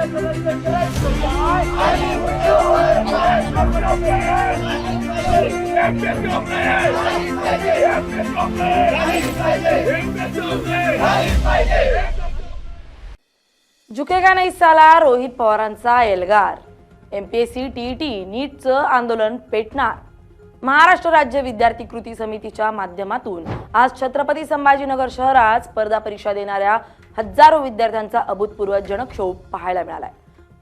झुकेगा नाही साला रोहित पवारांचा एल्गार. एमपीएससी टीईटी नीटचं आंदोलन पेटणार. महाराष्ट्र राज्य विद्यार्थी कृती समितीच्या माध्यमातून आज छत्रपती संभाजीनगर शहरात स्पर्धा परीक्षा देणाऱ्या हजारो विद्यार्थ्यांचा अभूतपूर्व जनक्षोभ पाहायला मिळालाय.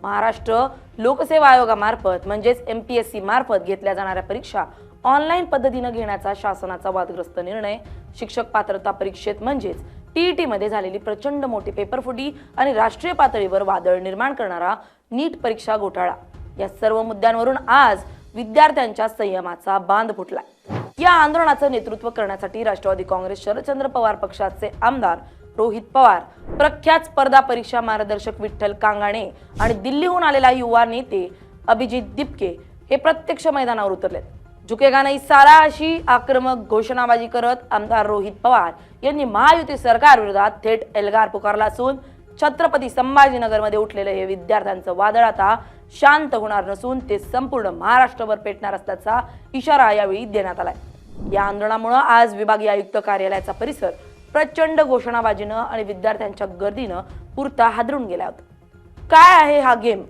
महाराष्ट्र लोकसेवा आयोगामार्फत म्हणजेच एमपीएससी मार्फत घेतल्या जाणाऱ्या परीक्षा ऑनलाईन पद्धतीने घेण्याचा शासनाचा वादग्रस्त निर्णय, शिक्षक पात्रता परीक्षेत म्हणजेच टीईटी मध्ये झालेली प्रचंड मोठी पेपरफुटी आणि राष्ट्रीय पातळीवर वादळ निर्माण करणारा नीट परीक्षा घोटाळा या सर्व मुद्द्यांवरून आज विद्यार्थ्यांच्या संयमाचा बांध फुटलाय. या आंदोलनाचं नेतृत्व करण्यासाठी राष्ट्रवादी काँग्रेस शरदचंद्र पवार पक्षाचे आमदार रोहित पवार, प्रख्यात स्पर्धा परीक्षा मार्गदर्शक विठ्ठल कांगाणे आणि दिल्लीहून आलेला युवा नेते अभिजित दिपके हे प्रत्यक्ष मैदानावर उतरलेत. झुकेगा नाही साला अशी आक्रमक घोषणाबाजी करत आमदार रोहित पवार यांनी महायुती सरकार विरोधात थेट एल्गार पुकारला असून छत्रपती संभाजीनगरमध्ये उठलेले हे विद्यार्थ्यांचं वादळ आता शांत होणार नसून ते संपूर्ण महाराष्ट्रभर पेटणार असल्याचा इशारा यावेळी देण्यात आलाय. या आंदोलनामुळे आज विभागीय आयुक्त कार्यालयाचा परिसर प्रचंड घोषणाबाजीनं आणि विद्यार्थ्यांच्या गर्दीनं पुरता हादरून गेला होता. काय आहे हा गेम?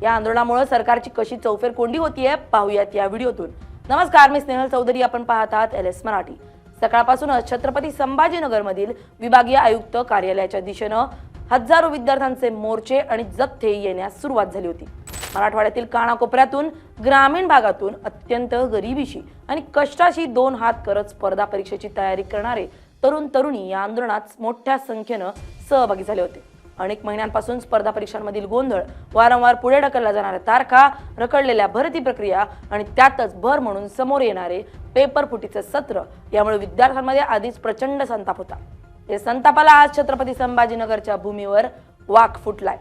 या आंदोलनामुळे सरकारची कशी चौफेर कोंडी होतीये पाहूयात या व्हिडिओतून. नमस्कार, मी स्नेहल चौधरी, आपण पाहत आहात LS मराठी. सकाळपासूनच छत्रपती संभाजीनगर मधील विभागीय आयुक्त कार्यालयाच्या दिशेनं हजारो विद्यार्थ्यांचे मोर्चे आणि जथ्थे येण्यास सुरुवात झाली होती. मराठवाड्यातील कानाकोपऱ्यातून, ग्रामीण भागातून अत्यंत गरिबीशी आणि कष्टाशी दोन हात करत स्पर्धा परीक्षेची तयारी करणारे तरुण तरुणी या आंदोलनात मोठ्या संख्येनं सहभागी झाले होते. अनेक महिन्यांपासून स्पर्धा परीक्षांमधील गोंधळ, वारंवार पुढे ढकलल्या जाणाऱ्या तारखा, रखडलेल्या भरती प्रक्रिया आणि त्यातच भर म्हणून समोर येणारे पेपर फुटीचे सत्र यामुळे विद्यार्थ्यांमध्ये आधीच प्रचंड संताप होता. या संतापाला आज छत्रपती संभाजीनगरच्या भूमीवर वाक फुटलाय.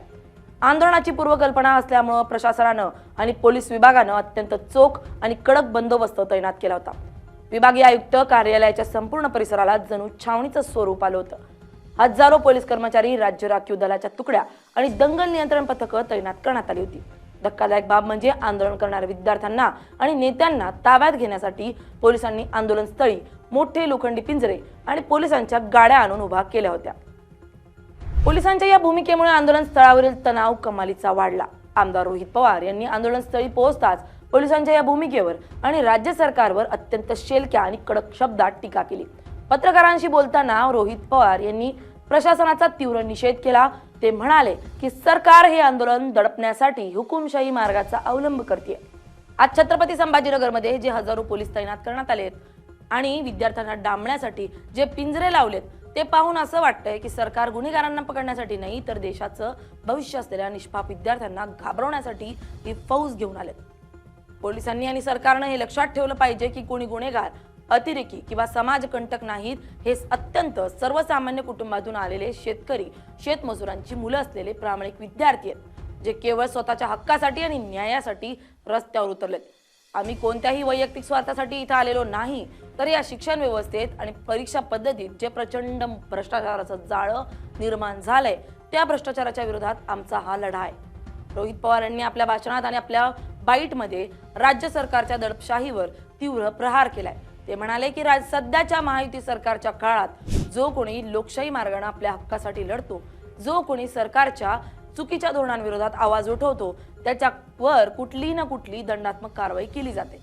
आंदोलनाची पूर्वकल्पना असल्यामुळे प्रशासनानं आणि पोलीस विभागानं अत्यंत चोख आणि कडक बंदोबस्त तैनात केला होता. विभागीय आयुक्त कार्यालयाच्या संपूर्ण परिसराला जणू छावणीचं स्वरूप आलं होतं. हजारो पोलीस कर्मचारी, राज्य राखीव दलाच्या तुकड्या आणि दंगल नियंत्रण पथकं तैनात करण्यात आली होती. धक्कादायक बाब म्हणजे आंदोलन करणाऱ्या विद्यार्थ्यांना आणि नेत्यांना ताब्यात घेण्यासाठी पोलिसांनी आंदोलनस्थळी मोठे लोखंडी पिंजरे आणि पोलिसांच्या गाड्या आणून उभा केल्या होत्या. पोलिसांच्या या भूमिकेमुळे आंदोलन स्थळावरील तणाव कमालीचा वाढला. आमदार रोहित पवार यांनी आंदोलनस्थळी पोहोचताच पोलिसांच्या या भूमिकेवर आणि राज्य सरकारवर अत्यंत शेलक्या आणि कडक शब्दात टीका केली. पत्रकारांशी बोलताना रोहित पवार यांनी प्रशासनाचा तीव्र निषेध केला. ते म्हणाले की सरकार हे आंदोलन दडपण्यासाठी हुकुमशाही मार्गाचा अवलंब करते. आज छत्रपती संभाजीनगरमध्ये जे हजारो पोलीस तैनात करण्यात आलेत आणि विद्यार्थ्यांना डांबण्यासाठी जे पिंजरे लावलेत ते पाहून असं वाटतंय की सरकार गुन्हेगारांना पकडण्यासाठी नाही तर देशाचं भविष्य असलेल्या निष्पाप विद्यार्थ्यांना घाबरवण्यासाठी ही फौज घेऊन आलेत. पोलिसांनी आणि सरकारनं हे लक्षात ठेवलं पाहिजे की कोणी गुन्हेगार, अतिरेकी किंवा समाजकंटक नाहीत. हे अत्यंत सर्वसामान्य कुटुंबातून आलेले शेतकरी, शेतमजुरांची मुलं असलेले प्रामाणिक विद्यार्थी आहेत जे केवळ स्वतःच्या हक्कासाठी आणि न्यायासाठी रस्त्यावर उतरलेत. आम्ही कोणत्याही वैयक्तिक स्वार्थासाठी इथं आलेलो नाही, तर या शिक्षण व्यवस्थेत आणि परीक्षा पद्धतीत जे प्रचंड भ्रष्टाचाराचं जाळं निर्माण झालंय त्या भ्रष्टाचाराच्या विरोधात आमचा हा लढा आहे. रोहित पवार यांनी आपल्या भाषणात आणि आपल्या बाईटमध्ये राज्य सरकारच्या दडपशाहीवर तीव्र प्रहार केलाय. ते म्हणाले की सध्याच्या महायुती सरकारच्या काळात जो कोणी लोकशाही मार्गाने आपल्या हक्कासाठी लढतो, जो कोणी सरकारच्या चुकीच्या धोरणांविरोधात आवाज उठवतो, त्याच्यावर कुठली ना कुठली दंडात्मक कारवाई केली जाते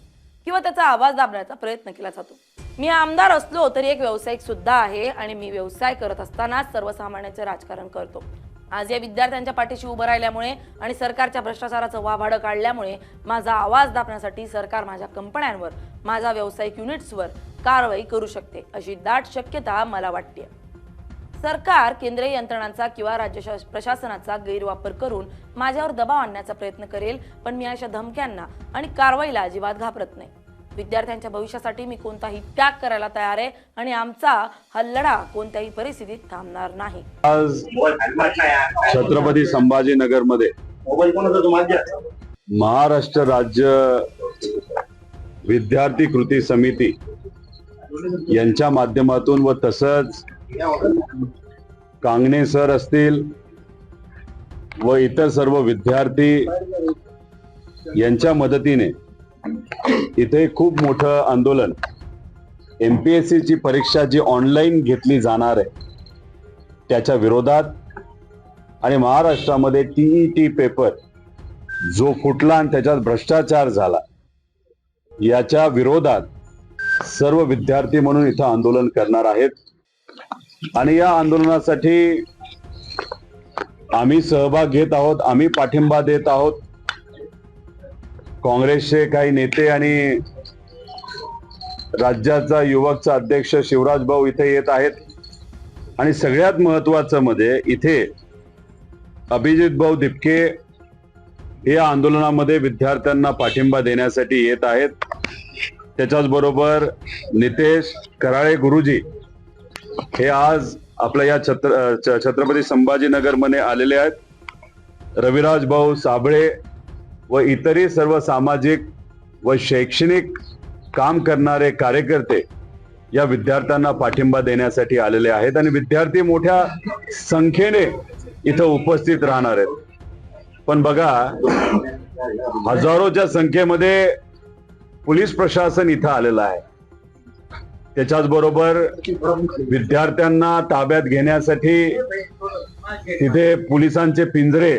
किंवा त्याचा आवाज दाबण्याचा प्रयत्न केला जातो. मी आमदार असलो तरी एक व्यावसायिक सुद्धा आहे आणि मी व्यवसाय करत असताना सर्वसामान्यांचे राजकारण करतो. आज या विद्यार्थ्यांच्या पाठीशी उभं राहिल्यामुळे आणि सरकारच्या भ्रष्टाचाराचं वाभाडं काढल्यामुळे माझा आवाज दाबण्यासाठी सरकार माझ्या कंपन्यांवर, माझ्या व्यावसायिक युनिट्सवर कारवाई करू शकते अशी दाट शक्यता मला वाटते. सरकार केंद्रीय यंत्रणांचा किंवा राज्य प्रशासनाचा गैरवापर करून माझ्यावर दबाव आणण्याचा प्रयत्न करेल, पण मी अशा धमक्यांना आणि कारवाईला अजिबात घाबरत नाही. विद्यार्थ्यांच्या भविष्यासाठी मी कोणताही त्याग करायला तयार आहे आणि आमचा हा लढा कोणत्याही परिस्थितीत थांबणार नाही. आज छत्रपती संभाजीनगर मध्ये महाराष्ट्र राज्य विद्यार्थी कृती समिती यांच्या माध्यमातून व तसंच कांगणे सर असतील, व इतर सर्व विद्यार्थी यांच्या मदतीने इथे खूप मोठं आंदोलन, MPSC ची परीक्षा जी ऑनलाईन घेतली जाणार आहे त्याच्या विरोधात आणि महाराष्ट्रामध्ये TET पेपर जो फुटला आणि त्याच्यात भ्रष्टाचार झाला याच्या विरोधात सर्व विद्यार्थी म्हणून इथं आंदोलन करणार आहेत आणि या आंदोलनासाठी आम्ही सहभाग घेत आहोत, आम्ही पाठिंबा देत आहोत. काँग्रेसचे काही नेते आणि राज्याचा युवकचा अध्यक्ष शिवराज भाऊ इथे येत आहेत आणि सगळ्यात महत्वाचं मध्ये इथे अभिजित भाऊ दिपके या आंदोलनामध्ये विद्यार्थ्यांना पाठिंबा देण्यासाठी येत आहेत. त्याच्याच बरोबर नितेश कराळे गुरुजी हे आज आपल्या या छत्रपती संभाजीनगर मध्ये आलेले आहेत. रविराज भाऊ साबळे व इतरही सर्व सामाजिक व शैक्षणिक काम करणारे कार्यकर्ते या विद्यार्थ्यांना पाठिंबा देण्यासाठी आलेले आहेत आणि विद्यार्थी मोठ्या संख्येने इथं उपस्थित राहणार आहेत. पण बघा, हजारोच्या संख्येमध्ये पोलीस प्रशासन इथं आलेलं आहे. त्याच्याच बरोबर विद्यार्थ्यांना ताब्यात घेण्यासाठी तिथे पोलिसांचे पिंजरे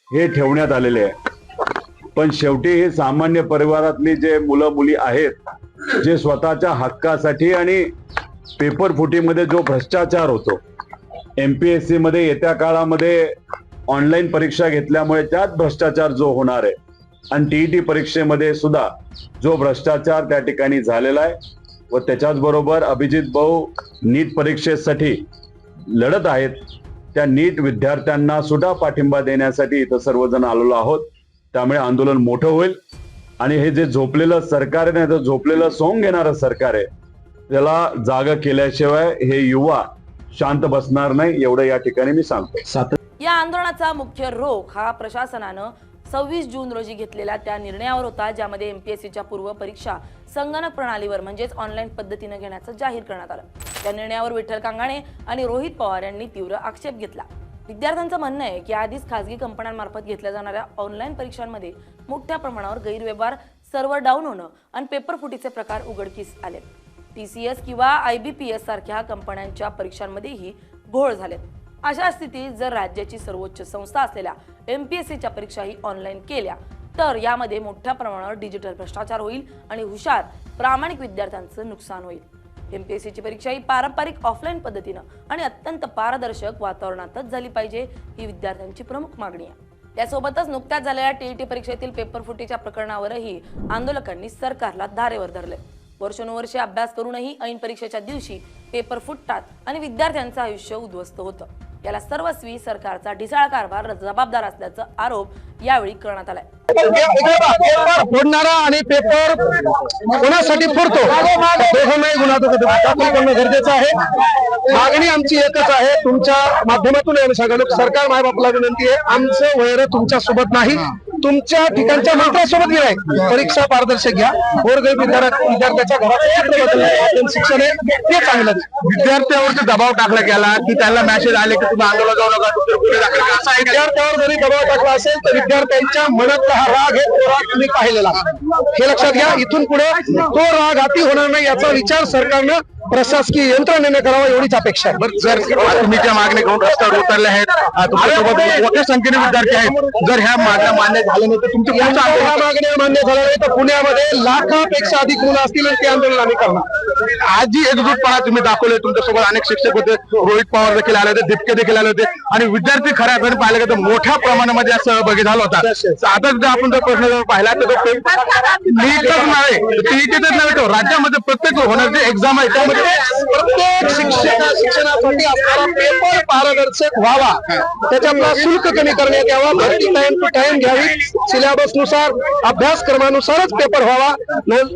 हे ठेवण्यात आलेले आहे. पण शेवटी हे सामान्य परिवारातली जे मुलं मुली आहेत जे स्वतःच्या हक्कासाठी आणि पेपर फुटीमध्ये जो भ्रष्टाचार होतो, MPSC मध्ये येत्या काळामध्ये ऑनलाईन परीक्षा घेतल्यामुळे त्यात भ्रष्टाचार जो होणार आहे आणि TET परीक्षेमध्ये सुद्धा जो भ्रष्टाचार त्या ठिकाणी झालेला आहे व त्याच्याच बरोबर अभिजित भाऊ नीट परीक्षेसाठी लढत आहेत, त्या नीट विद्यार्थ्यांना सुद्धा पाठिंबा देण्यासाठी इथं सर्वजण आलेलो आहोत. त्यामुळे आंदोलन मोठं होईल आणि हे जे झोपलेलं सरकार आहे ना, तर झोपलेलं सोंग घेणारं सरकार आहे, त्याला जागा केल्याशिवाय हे युवा शांत बसणार नाही, एवढं या ठिकाणी मी सांगतो. या आंदोलनाचा मुख्य रोख हा प्रशासनानं 26 जून रोजी घेतलेल्या त्या निर्णयावर होता, ज्यामध्ये MPSCच्या पूर्व परीक्षा संगणक प्रणालीवर म्हणजेच ऑनलाईन पद्धतीने घेण्याचं जाहीर करण्यात आलं. त्या निर्णयावर विठ्ठल कांगाणे आणि रोहित पवार यांनी तीव्र आक्षेप घेतला. विद्यार्थ्यांचं म्हणणं आहे की आधीच खासगी कंपन्यांमार्फत घेतल्या जाणाऱ्या ऑनलाईन परीक्षांमध्ये मोठ्या प्रमाणावर गैरव्यवहार, सर्व्हर डाऊन होणं आणि पेपर फुटीचे प्रकार उघडकीस आलेत. TCS किंवा IBPS सारख्या कंपन्यांच्या परीक्षांमध्येही घोळ झालेत. अशा स्थितीत जर राज्याची सर्वोच्च संस्था असलेल्या MPSCच्या परीक्षाही ऑनलाईन केल्या तर यामध्ये मोठ्या प्रमाणावर डिजिटल भ्रष्टाचार होईल आणि हुशार प्रामाणिक विद्यार्थ्यांचं नुकसान होईल. MPSCची परीक्षा ही पारंपरिक ऑफलाईन पद्धतीनं आणि अत्यंत पारदर्शक वातावरणातच झाली पाहिजे, ही विद्यार्थ्यांची प्रमुख मागणी आहे. त्यासोबतच नुकत्याच झालेल्या TET परीक्षेतील पेपर फुटीच्या प्रकरणावरही आंदोलकांनी सरकारला धारेवर धरले. वर्षानुवर्षे अभ्यास करूनही ऐन परीक्षेच्या दिवशी पेपर फुटतात आणि विद्यार्थ्यांचं आयुष्य उद्ध्वस्त होतं. याला सर्वस्वी सरकारचा ढिसाळ कारभार जबाबदार असल्याचा आरोप यावेळी करण्यात आलाय. पेपर फोडणारा आणि पेपर कोणासाठी फोडतो दोघांनाही गुन्हा दाखल करणं गरजेचं आहे. मागणी आमची एकच आहे, तुमच्या माध्यमातून आम्ही सगळं सरकार मायबापला विनंती आहे, आमचं वैर तुमच्या सोबत नाही, तुमच्या ठिकाणच्या मंत्र्यासोबत गेलाय. परीक्षा पारदर्शक घ्या, गोरगरीब विद्यार्थ्याच्या घराचं शिक्षण आहे ते चांगलं. विद्यार्थ्यावरती दबाव टाकला गेला की त्याला मेसेज आले की तुम्ही आंदोलन जाऊ नका, पुढे दाखल करा, असा विद्यार्थ्यावर जरी दबाव टाकला असेल तर विद्यार्थ्यांच्या मनातला हा राग आहे, तो राग तुम्ही पाहिलेला हे लक्षात घ्या. इथून पुढे तो राग अति होणार नाही याचा विचार सरकारनं प्रशासकीय यंत्रणेने करावा एवढीच अपेक्षा आहे. जर तुम्ही ज्या मागणी घेऊन रस्त्यावर उतरले आहेत, तुमच्यासोबत मोठ्या संख्येने विद्यार्थी आहेत, जर ह्या मागण्या मान्य झाल्या नाही तर तुमच्या मागण्या मान्य झाल्या नाही तर पुण्यामध्ये लाखापेक्षा अधिक मुलं असतील आणि ते आंदोलन आम्ही करणार. आज जी एकजूटपणा तुम्ही दाखवले, तुमच्यासोबत अनेक शिक्षक होते, रोहित पवार देखील आले होते, दिपके देखील आले होते आणि विद्यार्थी खऱ्या अर्थाने पाहिलं तर मोठ्या प्रमाणामध्ये या सहभागी झाला होता. आता जर आपण जर प्रश्न जर पाहिला तर नीटच नव्हे, TETच नव्हे, तो राज्यामध्ये प्रत्येक होणारे एक्झाम आहे त्यामध्ये प्रत्येक शिक्षणासाठी आपल्याला पेपर पारदर्शक व्हावा, त्याच्यातला शुल्क कमी करण्यात यावा, भरती टाइम टू टाइम घ्यावी, सिलेबस नुसार अभ्यासक्रमानुसारच पेपर व्हावा.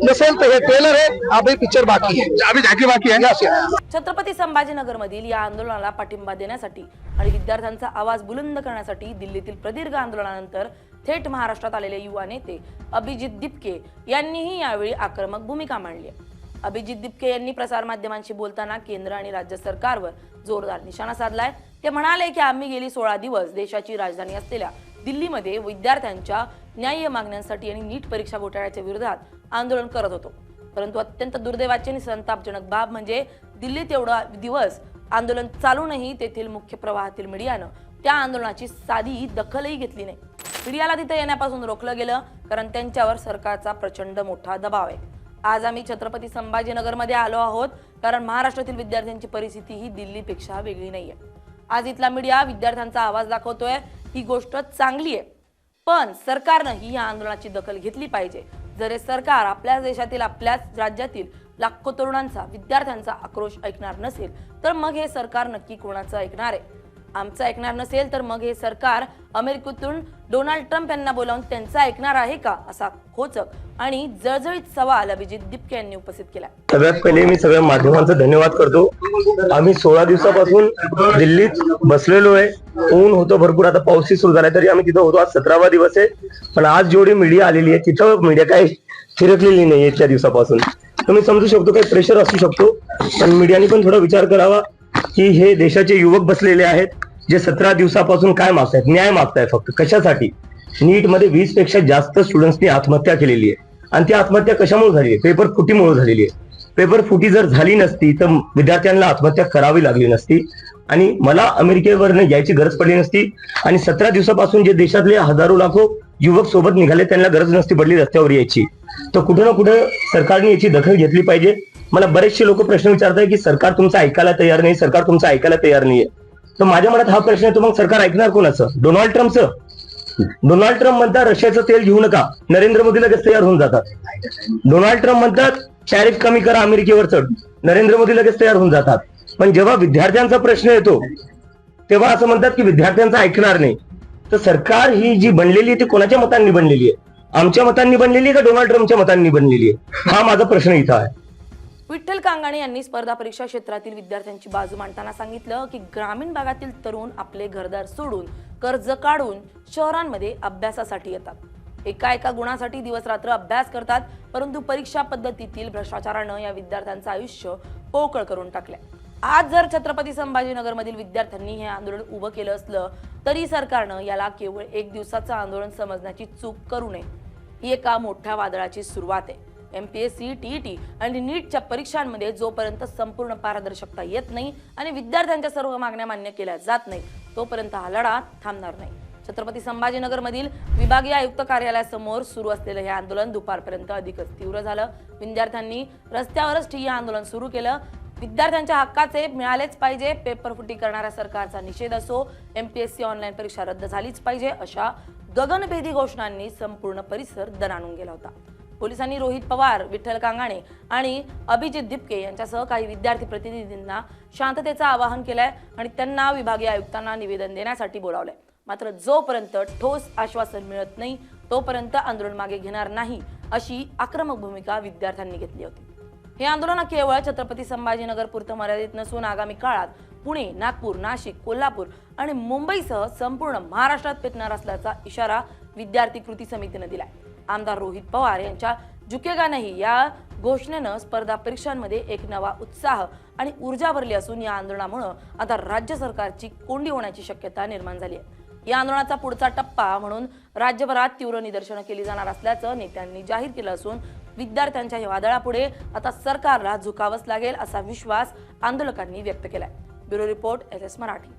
नसेल तर हे ट्रेलर आहे, अभी पिक्चर बाकी आहे, अभी झाकी बाकी आहे. छत्रपती संभाजीनगर मधील या आंदोलनाला पाठिंबा देण्यासाठी आणि विद्यार्थ्यांचा आवाज बुलंद करण्यासाठी दिल्लीतील प्रदीर्घ आंदोलनानंतर थेट महाराष्ट्रात आलेले युवा नेते अभिजित दिपके यांनीही यावेळी आक्रमक भूमिका मांडली. अभिजित दिपके यांनी प्रसारमाध्यमांशी बोलताना केंद्र आणि राज्य सरकारवर जोरदार निशाणा साधलाय. ते म्हणाले की आम्ही गेली 16 दिवस देशाची राजधानी असलेल्या दिल्लीमध्ये विद्यार्थ्यांच्या न्याय्य मागण्यांसाठी आणि नीट परीक्षा घोटाळ्याच्या विरोधात आंदोलन करत होतो. परंतु अत्यंत दुर्दैवाची आणि संतापजनक बाब म्हणजे दिल्लीत एवढा दिवस आंदोलन चालूनही तेथील मुख्य प्रवाहातील मीडियानं त्या आंदोलनाची साधी दखलही घेतली नाही. मीडियाला तिथे येण्यापासून रोखलं गेलं कारण त्यांच्यावर सरकारचा प्रचंड मोठा दबाव आहे. आज आम्ही छत्रपती संभाजीनगरमध्ये आलो आहोत कारण महाराष्ट्रातील विद्यार्थ्यांची परिस्थिती ही दिल्लीपेक्षा वेगळी नाहीये. आज इथला मीडिया विद्यार्थ्यांचा आवाज दाखवतोय, ही गोष्ट चांगली आहे. पण सरकारनं या आंदोलनाची दखल घेतली पाहिजे. जर हे सरकार आपल्याच देशातील आपल्याच राज्यातील लाखो तरुणांचा विद्यार्थ्यांचा आक्रोश ऐकणार नसेल तर मग हे सरकार नक्की कोणाचं ऐकणार आहे? आमचं ऐकणार नसेल तर मग हे सरकार अमेरिकेतून डोनाल्ड ट्रम्प यांना बोलावून त्यांचं ऐकणार आहे का? असा खोचक आणि जळजळीत सवाल अभिजित दिपके यांनी उपस्थित केला. सगळ्यात पहिले मी सगळ्या माध्यमांचा धन्यवाद करतो. आम्ही 16 दिवसापासून दिल्लीत बसलेलो आहे. ऊन होतं भरपूर, आता पाऊसही सुरू झालाय तरी आम्ही तिथं होतो. आज 17वा दिवस आहे. पण आज जेवढी मीडिया आलेली आहे तिथं मीडिया काही फिरकलेली नाही इतक्या दिवसापासून. तुम्ही समजू शकतो काही प्रेशर असू शकतो, पण मीडियाने पण थोडा विचार करावा की हे देशाचे युवक बसलेले आहेत जे 17 दिवसापासून काय मागतायत? न्याय मागतायत. फक्त कशासाठी? नीट मध्ये 20 पेक्षा जास्त स्टुडंट्सनी आत्महत्या केलेली आहे आणि ती आत्महत्या कशामुळे झाली आहे? पेपर फुटीमुळे झालेली आहे. पेपर फुटी जर झाली नसती तर विद्यार्थ्यांना आत्महत्या करावी लागली नसती आणि मला अमेरिकेवरनं यायची गरज पडली नसती. आणि 17 दिवसापासून जे देशातले हजारो लाखो युवक सोबत निघाले त्यांना गरज नसती पडली रस्त्यावर यायची. तर कुठं ना कुठं सरकारने याची दखल घेतली पाहिजे. मला बरेचसे लोक प्रश्न विचारतात की सरकार तुमचं ऐकायला तयार नाही, सरकार तुमचं ऐकायला तयार नाहीये. तर माझ्या मनात हा प्रश्न येतो, मग सरकार ऐकणार कोणाचं? डोनाल्ड ट्रम्पचं? डोनाल्ड ट्रम्प म्हणतात रशियाचं तेल घेऊ नका, नरेंद्र मोदी लगेच तयार होऊन जातात. डोनाल्ड ट्रम्प म्हणतात टॅरिफ कमी करा अमेरिकेवर, नरेंद्र मोदी लगेच तयार होऊन जातात. पण जेव्हा विद्यार्थ्यांचा प्रश्न येतो तेव्हा असं म्हणतात की विद्यार्थ्यांचं ऐकणार नाही. तर सरकार ही जी बनलेली आहे ती कोणाच्या मतांनी बनलेली आहे? आमच्या मतांनी बनलेली आहे का डोनाल्ड ट्रम्पच्या मतांनी बनलेली आहे? हा माझा प्रश्न इथं आहे. विठ्ठल कांगाणे यांनी स्पर्धा परीक्षा क्षेत्रातील विद्यार्थ्यांची बाजू मांडताना सांगितलं की ग्रामीण भागातील तरुण आपले घरदार सोडून कर्ज काढून शहरांमध्ये अभ्यासासाठी येतात. एका गुणासाठी दिवस रात्र अभ्यास करतात. परंतु परीक्षा पद्धतीतील भ्रष्टाचारानं या विद्यार्थ्यांचं आयुष्य पोकळ करून टाकलंय. आज जर छत्रपती संभाजीनगरमधील विद्यार्थ्यांनी हे आंदोलन उभं केलं असलं तरी सरकारनं याला केवळ 1 दिवसाचं आंदोलन समजण्याची चूक करू नये. ही एका मोठ्या वादळाची सुरुवात आहे. MPSC, TET आणि नीटच्या परीक्षांमध्ये जोपर्यंत संपूर्ण पारदर्शकता येत नाही आणि विद्यार्थ्यांच्या सर्व मागण्या मान्य केल्या जात नाही तोपर्यंत हा लढा थांबणार नाही. छत्रपती संभाजीनगरमधील विभागीय आयुक्त कार्यालयासमोर सुरू असलेलं हे आंदोलन दुपारपर्यंत अधिकच तीव्र झालं. विद्यार्थ्यांनी रस्त्यावरच ठिय्या आंदोलन सुरू केलं. विद्यार्थ्यांच्या हक्काचे मिळालेच पाहिजे. पेपरफुटी करणाऱ्या सरकारचा निषेध असो, MPSC ऑनलाईन परीक्षा रद्द झालीच पाहिजे अशा गगनभेदी घोषणांनी संपूर्ण परिसर दणाणून गेला होता. पोलिसांनी रोहित पवार, विठ्ठल कांगाणे आणि अभिजित दिपके यांच्यासह काही विद्यार्थी प्रतिनिधींना शांततेचं आवाहन केलंय आणि त्यांना विभागीय आयुक्तांना निवेदन देण्यासाठी बोलावलंय. मात्र जोपर्यंत ठोस आश्वासन मिळत नाही तोपर्यंत आंदोलन मागे घेणार नाही अशी आक्रमक भूमिका विद्यार्थ्यांनी घेतली होती. हे आंदोलन केवळ छत्रपती संभाजीनगर पुरतं मर्यादित नसून आगामी काळात पुणे, नागपूर, नाशिक, कोल्हापूर आणि मुंबईसह संपूर्ण महाराष्ट्रात पेटणार असल्याचा इशारा विद्यार्थी कृती समितीने दिलाय. आमदार रोहित पवार यांच्या झुकेगा नाही या घोषणेनं स्पर्धा परीक्षांमध्ये एक नवा उत्साह आणि ऊर्जा भरली असून या आंदोलनामुळे आता राज्य सरकारची कोंडी होण्याची शक्यता निर्माण झाली आहे. या आंदोलनाचा पुढचा टप्पा म्हणून राज्यभरात तीव्र निदर्शनं केली जाणार असल्याचं नेत्यांनी जाहीर केलं असून विद्यार्थ्यांच्या या वादळापुढे आता सरकारला झुकावंच लागेल असा विश्वास आंदोलकांनी व्यक्त केलाय. Bureau report, LS Marathi.